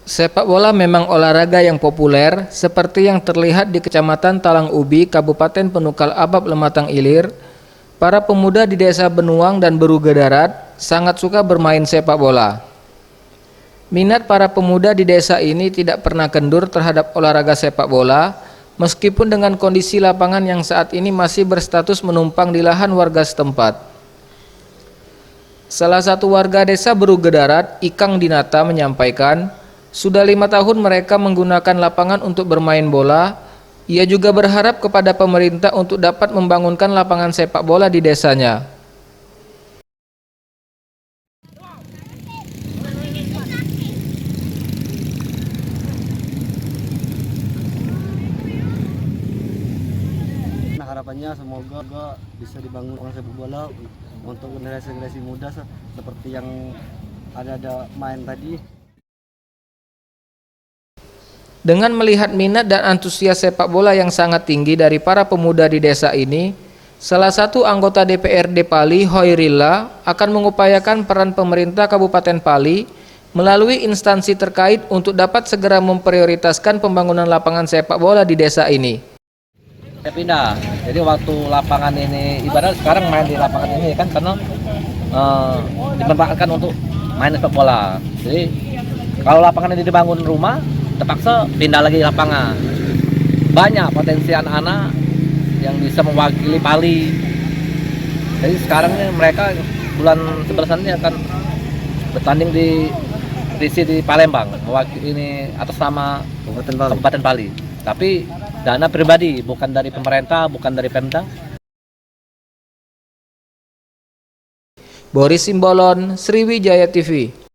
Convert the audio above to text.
Sepak bola memang olahraga yang populer, seperti yang terlihat di Kecamatan Talang Ubi, Kabupaten Penukal Abab Lematang Ilir. Para pemuda di Desa Benuang dan Beruga Darat sangat suka bermain sepak bola. Minat para pemuda di desa ini tidak pernah kendur terhadap olahraga sepak bola, meskipun dengan kondisi lapangan yang saat ini masih berstatus menumpang di lahan warga setempat. Salah satu warga desa Beruga Darat, Ikang Dinata, menyampaikan, sudah 5 tahun mereka menggunakan lapangan untuk bermain bola. Ia juga berharap kepada pemerintah untuk dapat membangunkan lapangan sepak bola di desanya. Nah, harapannya semoga bisa dibangun orang sepak bola untuk generasi-generasi muda seperti yang ada main tadi. Dengan melihat minat dan antusias sepak bola yang sangat tinggi dari para pemuda di desa ini, salah satu anggota DPRD Pali, Hoirilla, akan mengupayakan peran pemerintah Kabupaten Pali melalui instansi terkait untuk dapat segera memprioritaskan pembangunan lapangan sepak bola di desa ini. Saya pindah, jadi waktu lapangan ini, ibarat sekarang main di lapangan ini kan karena dimanfaatkan untuk main sepak bola. Jadi kalau lapangan ini dibangun rumah, terpaksa pindah lagi lapangan. Banyak potensi anak-anak yang bisa mewakili Pali. Jadi sekarang ini mereka bulan 11 ini akan bertanding di Palembang, mewakili ini atas nama Kabupaten Pali. Tapi dana pribadi, bukan dari pemerintah, bukan dari Pemda. Boris Simbolon, Sriwijaya TV.